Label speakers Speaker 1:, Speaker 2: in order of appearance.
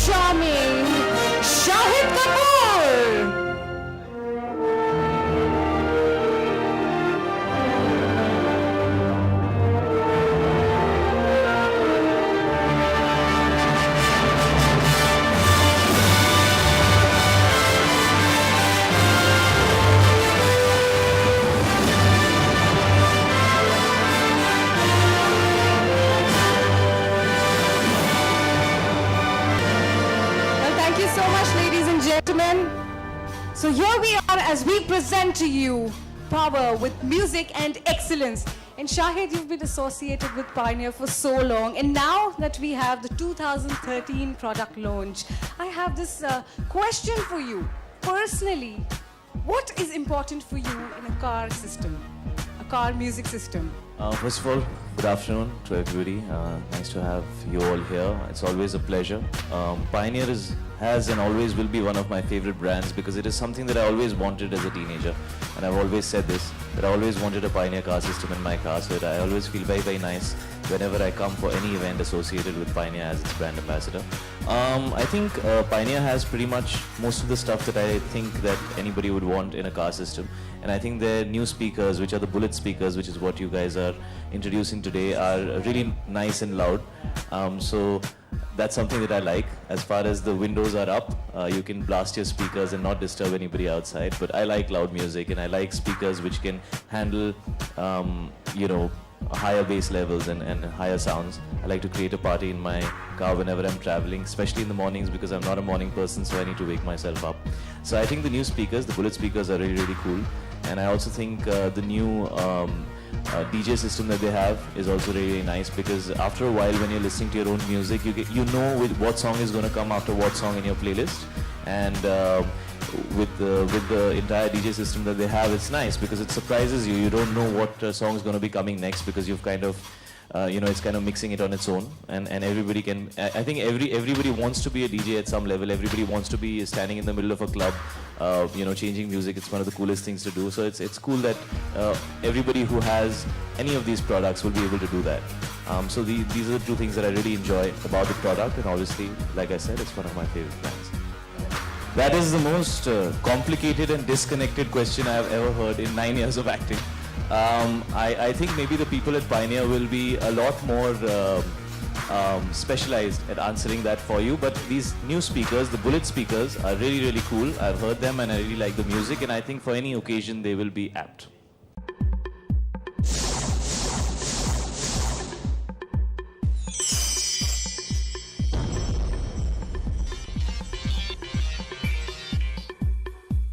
Speaker 1: charming Shahid Kapoor. Thank you so much, ladies and gentlemen. So here we are as we present to you power with music and excellence. And Shahid, you've been associated with Pioneer for so long. And now that we have the 2013 product launch, I have this question for you. Personally, what is important for you in a car system, a car music system?
Speaker 2: First of all, good afternoon to everybody. Nice to have you all here. It's always a pleasure. Pioneer has and always will be one of my favorite brands because it is something that I always wanted as a teenager. And I've always said this, that I always wanted a Pioneer car system in my car, so I always feel very, very nice whenever I come for any event associated with Pioneer as its brand ambassador. I think Pioneer has pretty much most of the stuff that I think that anybody would want in a car system. And I think their new speakers, which are the Bullet speakers, which is what you guys are introducing today, are really nice and loud. So that's something that I like. As far as the windows are up, you can blast your speakers and not disturb anybody outside. But I like loud music and I like speakers which can handle, higher bass levels and higher sounds. I like to create a party in my car whenever I'm traveling, especially in the mornings because I'm not a morning person, so I need to wake myself up. So I think the new speakers, the Bullet speakers, are really, really cool. And I also think the new DJ system that they have is also really, really nice because after a while when you're listening to your own music, you know what song is going to come after what song in your playlist. And with the entire DJ system that they have, it's nice because it surprises you. You don't know what song is going to be coming next because you've kind of it's kind of mixing it on its own, and everybody can. I think everybody wants to be a DJ at some level. Everybody wants to be standing in the middle of a club, changing music. It's one of the coolest things to do. So it's cool that everybody who has any of these products will be able to do that. So these are the two things that I really enjoy about the product, and obviously, like I said, it's one of my favorite brands. That is the most complicated and disconnected question I have ever heard in 9 years of acting. I think maybe the people at Pioneer will be a lot more specialized at answering that for you. But these new speakers, the Bullet speakers, are really, really cool. I've heard them and I really like the music, and I think for any occasion they will be apt.